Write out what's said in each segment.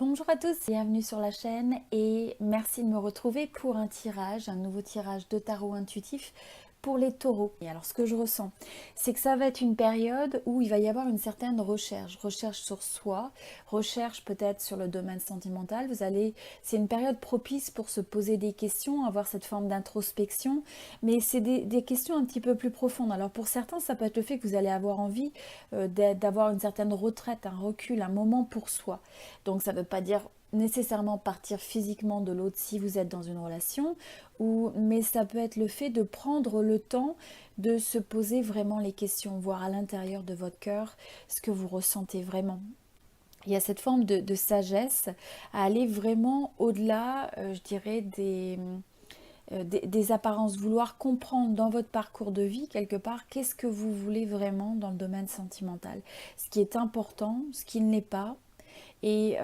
Bonjour à tous, bienvenue sur la chaîne et merci de me retrouver pour un nouveau tirage de tarot intuitif pour les taureaux. Et alors ce que je ressens, c'est que ça va être une période où il va y avoir une certaine recherche sur soi, recherche peut-être sur le domaine sentimental. C'est une période propice pour se poser des questions, avoir cette forme d'introspection, mais c'est des questions un petit peu plus profondes. Alors pour certains, ça peut être le fait que vous allez avoir envie d'avoir une certaine retraite, un recul, un moment pour soi. Donc ça ne veut pas dire nécessairement partir physiquement de l'autre si vous êtes dans une relation, mais ça peut être le fait de prendre le temps de se poser vraiment les questions, voir à l'intérieur de votre cœur ce que vous ressentez vraiment. Il y a cette forme de sagesse à aller vraiment au-delà, je dirais, des apparences, vouloir comprendre dans votre parcours de vie, quelque part, qu'est-ce que vous voulez vraiment dans le domaine sentimental. Ce qui est important, ce qui ne l'est pas. Et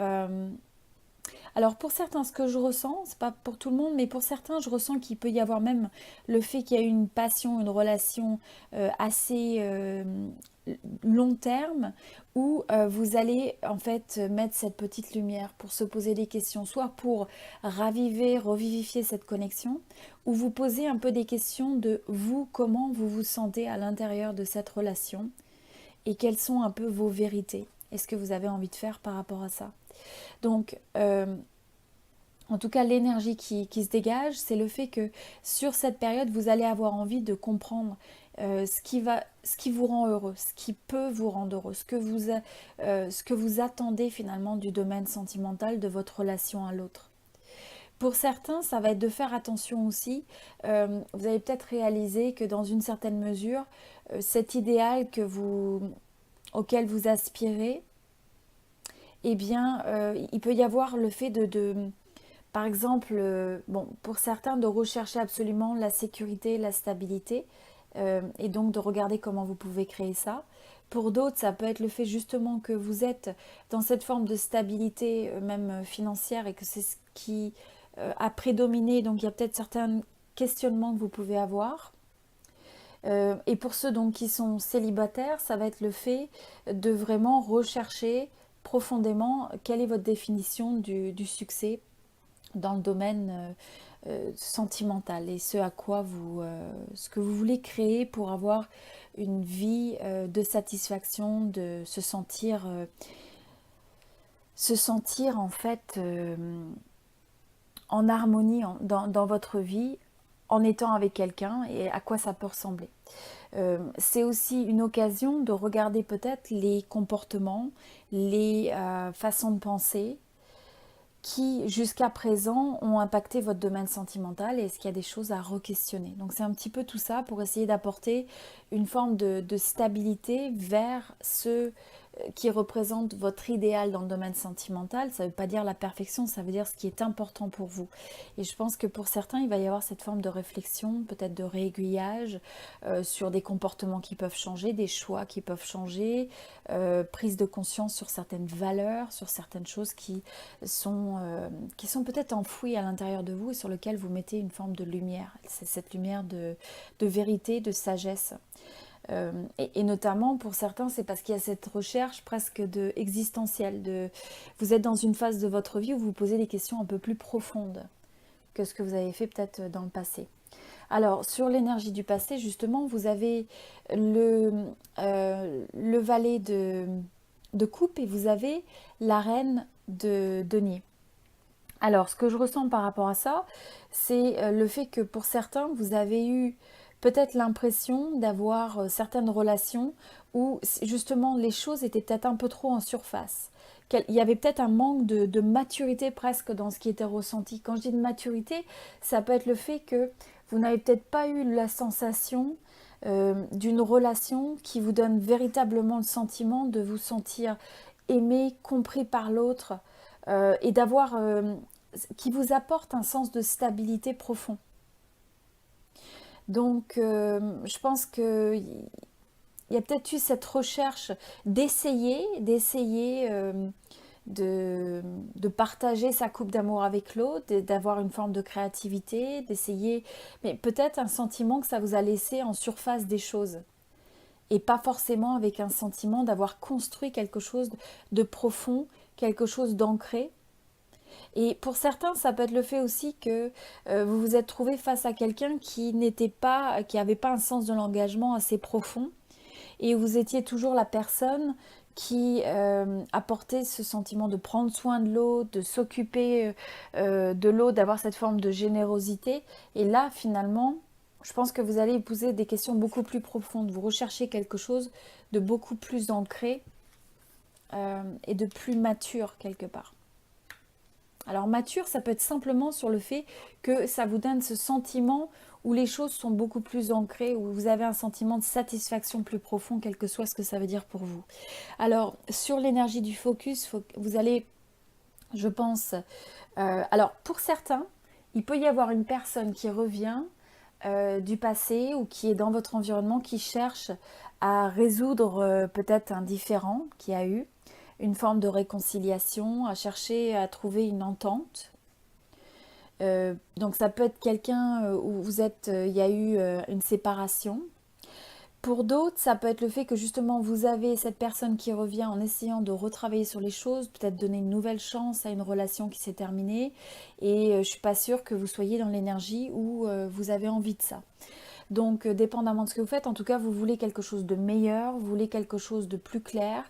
alors pour certains, ce que je ressens, c'est pas pour tout le monde, mais pour certains, je ressens qu'il peut y avoir même le fait qu'il y a une passion, une relation assez long terme, où vous allez en fait mettre cette petite lumière pour se poser des questions, soit pour revivifier cette connexion, ou vous poser un peu des questions de vous, comment vous vous sentez à l'intérieur de cette relation, et quelles sont un peu vos vérités. Est-ce que vous avez envie de faire par rapport à ça? Donc, en tout cas, l'énergie qui se dégage, c'est le fait que sur cette période, vous allez avoir envie de comprendre ce qui vous rend heureux, ce qui peut vous rendre heureux, ce que vous attendez finalement du domaine sentimental de votre relation à l'autre. Pour certains, ça va être de faire attention aussi. Vous allez peut-être réaliser que dans une certaine mesure, cet idéal auquel vous aspirez, eh bien, il peut y avoir le fait par exemple, bon, pour certains, de rechercher absolument la sécurité, la stabilité, et donc de regarder comment vous pouvez créer ça. Pour d'autres, ça peut être le fait justement que vous êtes dans cette forme de stabilité, même financière, et que c'est ce qui a prédominé. Donc il y a peut-être certains questionnements que vous pouvez avoir. Et pour ceux donc qui sont célibataires, ça va être le fait de vraiment rechercher profondément quelle est votre définition du succès dans le domaine sentimental, et ce que vous voulez créer pour avoir une vie de satisfaction, de se sentir en fait en harmonie dans votre vie en étant avec quelqu'un, et à quoi ça peut ressembler. C'est aussi une occasion de regarder peut-être les comportements, les façons de penser qui jusqu'à présent ont impacté votre domaine sentimental, et est-ce qu'il y a des choses à re-questionner. Donc c'est un petit peu tout ça pour essayer d'apporter une forme de stabilité vers ce qui représente votre idéal dans le domaine sentimental. Ça ne veut pas dire la perfection, ça veut dire ce qui est important pour vous. Et je pense que pour certains, il va y avoir cette forme de réflexion, peut-être de réaiguillage sur des comportements qui peuvent changer, des choix qui peuvent changer, prise de conscience sur certaines valeurs, sur certaines choses qui sont peut-être enfouies à l'intérieur de vous et sur lesquelles vous mettez une forme de lumière. C'est cette lumière de vérité, de sagesse. Et notamment pour certains, c'est parce qu'il y a cette recherche presque existentielle. Vous êtes dans une phase de votre vie où vous vous posez des questions un peu plus profondes que ce que vous avez fait peut-être dans le passé. Alors, sur l'énergie du passé, justement, vous avez le valet de coupe, et vous avez la reine de denier. Alors, ce que je ressens par rapport à ça, c'est le fait que pour certains, vous avez eu peut-être l'impression d'avoir certaines relations où justement les choses étaient peut-être un peu trop en surface. Il y avait peut-être un manque de maturité presque dans ce qui était ressenti. Quand je dis de maturité, ça peut être le fait que vous n'avez peut-être pas eu la sensation d'une relation qui vous donne véritablement le sentiment de vous sentir aimé, compris par l'autre, et qui vous apporte un sens de stabilité profond. Donc, je pense qu'il y a peut-être eu cette recherche d'essayer de partager sa coupe d'amour avec l'autre, d'avoir une forme de créativité, d'essayer, mais peut-être un sentiment que ça vous a laissé en surface des choses, et pas forcément avec un sentiment d'avoir construit quelque chose de profond, quelque chose d'ancré. Et pour certains, ça peut être le fait aussi que vous vous êtes trouvé face à quelqu'un qui n'était pas, qui n'avait pas un sens de l'engagement assez profond, et vous étiez toujours la personne qui apportait ce sentiment de prendre soin de l'autre, de s'occuper de l'autre, d'avoir cette forme de générosité. Et là, finalement, je pense que vous allez épouser des questions beaucoup plus profondes. Vous recherchez quelque chose de beaucoup plus ancré et de plus mature quelque part. Alors mature, ça peut être simplement sur le fait que ça vous donne ce sentiment où les choses sont beaucoup plus ancrées, où vous avez un sentiment de satisfaction plus profond, quel que soit ce que ça veut dire pour vous. Alors sur l'énergie du focus, vous allez, je pense, alors pour certains, il peut y avoir une personne qui revient du passé ou qui est dans votre environnement, qui cherche à résoudre peut-être un différend qu'il y a eu, une forme de réconciliation, à chercher à trouver une entente. Donc ça peut être quelqu'un où vous êtes, il y a eu une séparation. Pour d'autres, ça peut être le fait que justement vous avez cette personne qui revient en essayant de retravailler sur les choses, peut-être donner une nouvelle chance à une relation qui s'est terminée. Et je suis pas sûre que vous soyez dans l'énergie où vous avez envie de ça. Donc, dépendamment de ce que vous faites, en tout cas, vous voulez quelque chose de meilleur, vous voulez quelque chose de plus clair.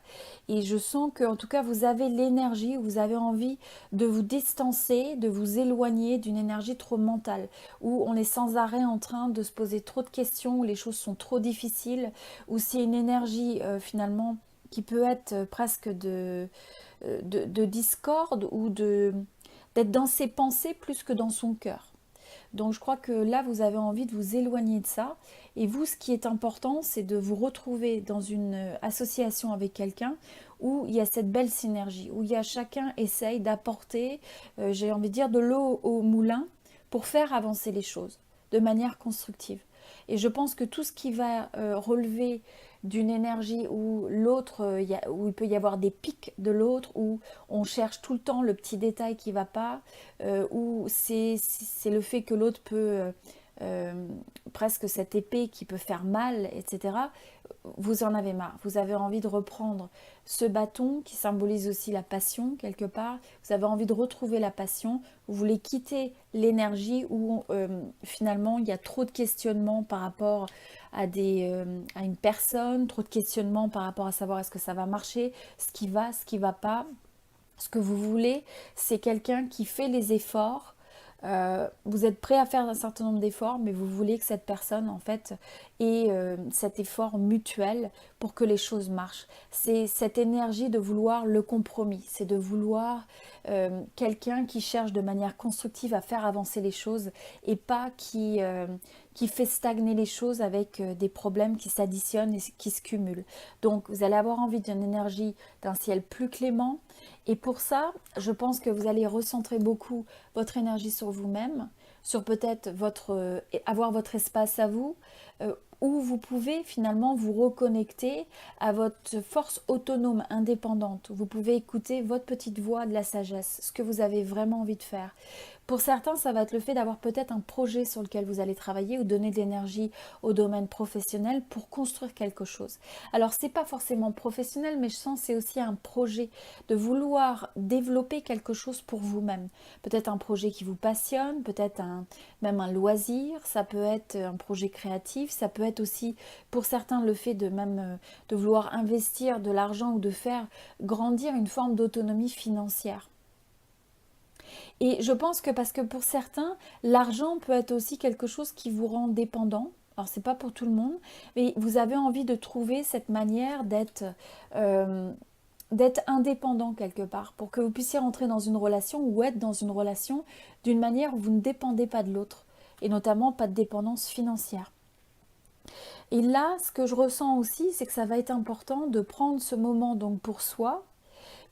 Et je sens que, en tout cas, vous avez l'énergie, vous avez envie de vous distancer, de vous éloigner d'une énergie trop mentale, où on est sans arrêt en train de se poser trop de questions, où les choses sont trop difficiles, où c'est une énergie finalement qui peut être presque de discorde ou d'être dans ses pensées plus que dans son cœur. Donc je crois que là, vous avez envie de vous éloigner de ça. Et vous, ce qui est important, c'est de vous retrouver dans une association avec quelqu'un où il y a cette belle synergie, où il y a chacun essaye d'apporter, j'ai envie de dire, de l'eau au moulin pour faire avancer les choses de manière constructive. Et je pense que tout ce qui va relever d'une énergie où l'autre, où il peut y avoir des pics de l'autre, où on cherche tout le temps le petit détail qui ne va pas, où c'est le fait que l'autre peut euh, presque cette épée qui peut faire mal, etc. Vous en avez marre. Vous avez envie de reprendre ce bâton qui symbolise aussi la passion quelque part. Vous avez envie de retrouver la passion. Vous voulez quitter l'énergie où finalement il y a trop de questionnements par rapport à une personne, trop de questionnements par rapport à savoir est-ce que ça va marcher, ce qui va pas. Ce que vous voulez, c'est quelqu'un qui fait les efforts. Vous êtes prêt à faire un certain nombre d'efforts, mais vous voulez que cette personne, en fait, ait cet effort mutuel pour que les choses marchent. C'est cette énergie de vouloir le compromis, c'est de vouloir quelqu'un qui cherche de manière constructive à faire avancer les choses et pas qui fait stagner les choses avec des problèmes qui s'additionnent et qui se cumulent. Donc, vous allez avoir envie d'une énergie, d'un ciel plus clément. Et pour ça, je pense que vous allez recentrer beaucoup votre énergie sur vous-même, sur peut-être avoir votre espace à vous, où vous pouvez finalement vous reconnecter à votre force autonome, indépendante. Vous pouvez écouter votre petite voix de la sagesse, ce que vous avez vraiment envie de faire. Pour certains, ça va être le fait d'avoir peut-être un projet sur lequel vous allez travailler ou donner de l'énergie au domaine professionnel pour construire quelque chose. Alors, c'est pas forcément professionnel, mais je sens que c'est aussi un projet de vouloir développer quelque chose pour vous-même. Peut-être un projet qui vous passionne, peut-être même un loisir, ça peut être un projet créatif, ça peut être aussi pour certains le fait de même de vouloir investir de l'argent ou de faire grandir une forme d'autonomie financière. Et je pense que parce que pour certains, l'argent peut être aussi quelque chose qui vous rend dépendant. Alors c'est pas pour tout le monde, mais vous avez envie de trouver cette manière euh, d'être indépendant quelque part, pour que vous puissiez rentrer dans une relation ou être dans une relation d'une manière où vous ne dépendez pas de l'autre, et notamment pas de dépendance financière. Et là, ce que je ressens aussi, c'est que ça va être important de prendre ce moment donc pour soi,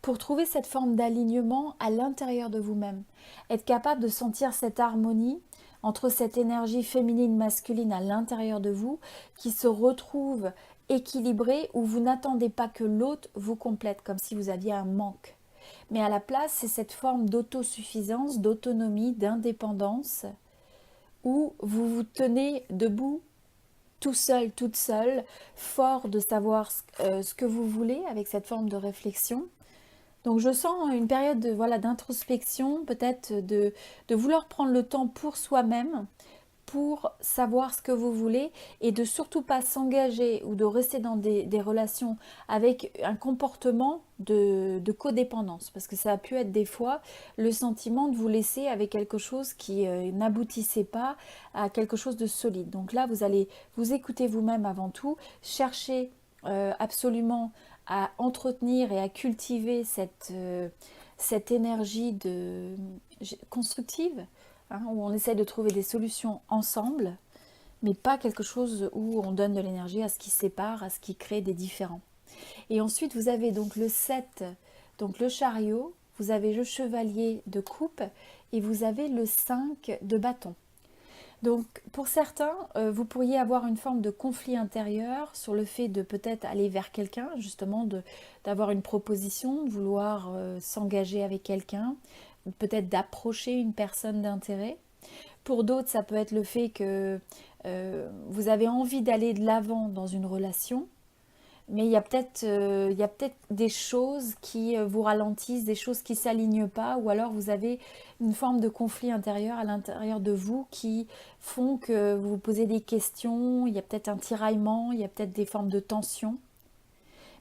pour trouver cette forme d'alignement à l'intérieur de vous-même. Être capable de sentir cette harmonie entre cette énergie féminine masculine à l'intérieur de vous qui se retrouve équilibrée, où vous n'attendez pas que l'autre vous complète comme si vous aviez un manque. Mais à la place, c'est cette forme d'autosuffisance, d'autonomie, d'indépendance où vous vous tenez debout tout seul, toute seule, fort de savoir ce que vous voulez avec cette forme de réflexion. Donc je sens une période de, voilà, d'introspection, peut-être de vouloir prendre le temps pour soi-même, pour savoir ce que vous voulez et de surtout pas s'engager ou de rester dans des relations avec un comportement de codépendance. Parce que ça a pu être des fois le sentiment de vous laisser avec quelque chose qui n'aboutissait pas à quelque chose de solide. Donc là, vous allez vous écouter vous-même avant tout, chercher absolument à entretenir et à cultiver cette énergie constructive, hein, où on essaie de trouver des solutions ensemble, mais pas quelque chose où on donne de l'énergie à ce qui sépare, à ce qui crée des différends. Et ensuite, vous avez donc le 7, donc le chariot, vous avez le chevalier de coupe et vous avez le 5 de bâton. Donc pour certains, vous pourriez avoir une forme de conflit intérieur sur le fait de peut-être aller vers quelqu'un, justement d'avoir une proposition, de vouloir s'engager avec quelqu'un, peut-être d'approcher une personne d'intérêt. Pour d'autres, ça peut être le fait que vous avez envie d'aller de l'avant dans une relation, mais il y a peut-être des choses qui vous ralentissent, des choses qui ne s'alignent pas, ou alors vous avez une forme de conflit intérieur à l'intérieur de vous qui font que vous vous posez des questions, il y a peut-être un tiraillement, il y a peut-être des formes de tension.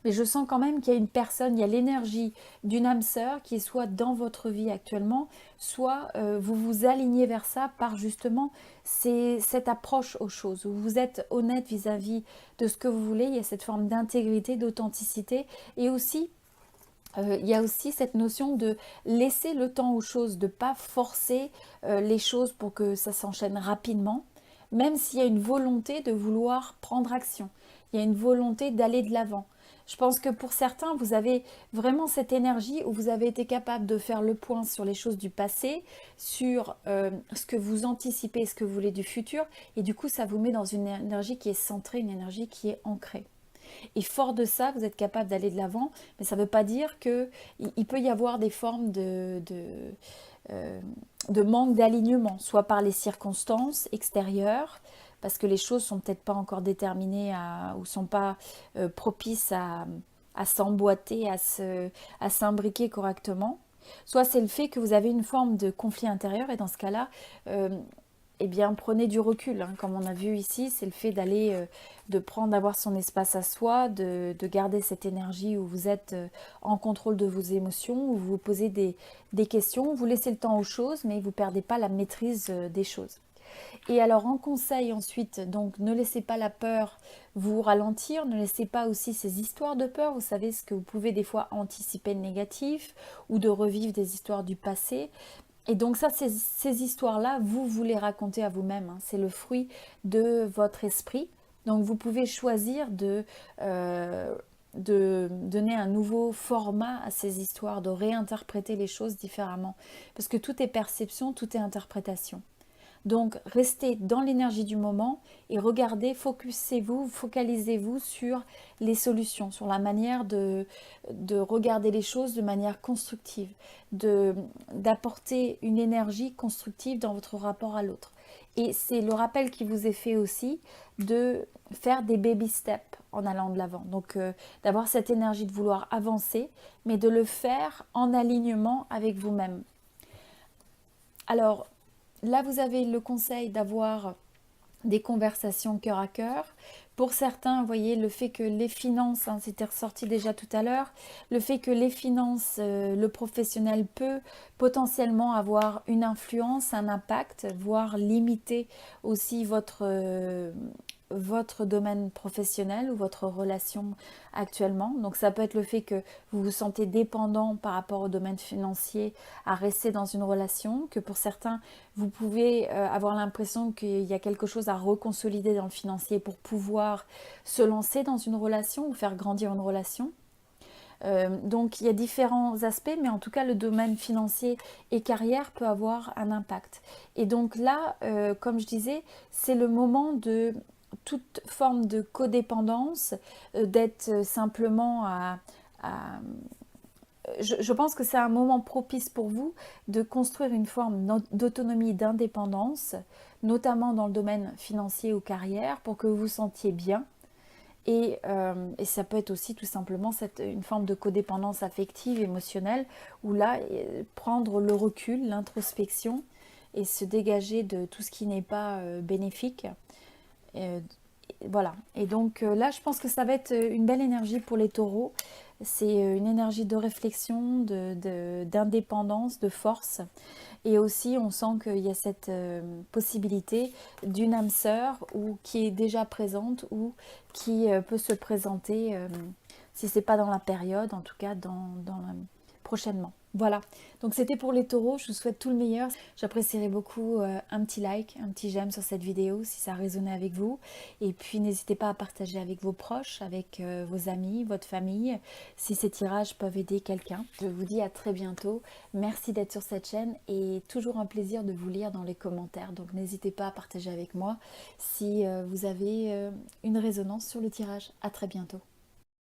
Mais je sens quand même qu'il y a une personne, il y a l'énergie d'une âme sœur qui est soit dans votre vie actuellement, soit vous vous alignez vers ça par justement cette approche aux choses, où vous êtes honnête vis-à-vis de ce que vous voulez, il y a cette forme d'intégrité, d'authenticité, et aussi il y a aussi cette notion de laisser le temps aux choses, de ne pas forcer les choses pour que ça s'enchaîne rapidement, même s'il y a une volonté de vouloir prendre action, il y a une volonté d'aller de l'avant. Je pense que pour certains, vous avez vraiment cette énergie où vous avez été capable de faire le point sur les choses du passé, sur ce que vous anticipez, ce que vous voulez du futur, et du coup, ça vous met dans une énergie qui est centrée, une énergie qui est ancrée. Et fort de ça, vous êtes capable d'aller de l'avant, mais ça ne veut pas dire qu'il peut y avoir des formes de manque d'alignement, soit par les circonstances extérieures, parce que les choses sont peut-être pas encore déterminées ou sont pas propices à s'emboîter, à s'imbriquer correctement. Soit c'est le fait que vous avez une forme de conflit intérieur et dans ce cas-là, eh bien, prenez du recul, hein. Comme on a vu ici, c'est le fait d'avoir son espace à soi, de garder cette énergie où vous êtes en contrôle de vos émotions, où vous vous posez des questions, vous laissez le temps aux choses, mais vous ne perdez pas la maîtrise des choses. Et alors en conseil ensuite, donc ne laissez pas la peur vous ralentir, ne laissez pas aussi ces histoires de peur, vous savez ce que vous pouvez des fois anticiper de négatif ou de revivre des histoires du passé. Et donc ça, ces histoires-là, vous les racontez à vous-même, hein. C'est le fruit de votre esprit. Donc vous pouvez choisir de donner un nouveau format à ces histoires, de réinterpréter les choses différemment. Parce que tout est perception, tout est interprétation. Donc restez dans l'énergie du moment et regardez, focalisez-vous sur les solutions, sur la manière de regarder les choses de manière constructive, d'apporter une énergie constructive dans votre rapport à l'autre. Et c'est le rappel qui vous est fait aussi de faire des baby steps en allant de l'avant. Donc d'avoir cette énergie de vouloir avancer, mais de le faire en alignement avec vous-même. Alors, là, vous avez le conseil d'avoir des conversations cœur à cœur. Pour certains, vous voyez, le fait que les finances, hein, c'était ressorti déjà tout à l'heure, le fait que les finances, le professionnel peut potentiellement avoir une influence, un impact, voire limiter aussi votre domaine professionnel ou votre relation actuellement. Donc ça peut être le fait que vous vous sentez dépendant par rapport au domaine financier à rester dans une relation, que pour certains, vous pouvez avoir l'impression qu'il y a quelque chose à reconsolider dans le financier pour pouvoir se lancer dans une relation ou faire grandir une relation. Donc il y a différents aspects, mais en tout cas le domaine financier et carrière peut avoir un impact. Et donc là, comme je disais, c'est le moment de toute forme de codépendance, d'être simplement je pense que c'est un moment propice pour vous de construire une forme d'autonomie, d'indépendance, notamment dans le domaine financier ou carrière, pour que vous vous sentiez bien Et ça peut être aussi tout simplement une forme de codépendance affective, émotionnelle, où là, prendre le recul, l'introspection, et se dégager de tout ce qui n'est pas bénéfique. Euh, voilà. Et donc là, je pense que ça va être une belle énergie pour les taureaux. C'est une énergie de réflexion, d'indépendance, de force. Et aussi, on sent qu'il y a cette possibilité d'une âme sœur ou qui est déjà présente ou qui peut se présenter, si c'est pas dans la période, en tout cas prochainement. Voilà, donc c'était pour les taureaux, je vous souhaite tout le meilleur. J'apprécierais beaucoup un petit like, un petit j'aime sur cette vidéo si ça a résonné avec vous. Et puis n'hésitez pas à partager avec vos proches, avec vos amis, votre famille, si ces tirages peuvent aider quelqu'un. Je vous dis à très bientôt. Merci d'être sur cette chaîne et toujours un plaisir de vous lire dans les commentaires. Donc n'hésitez pas à partager avec moi si vous avez une résonance sur le tirage. À très bientôt.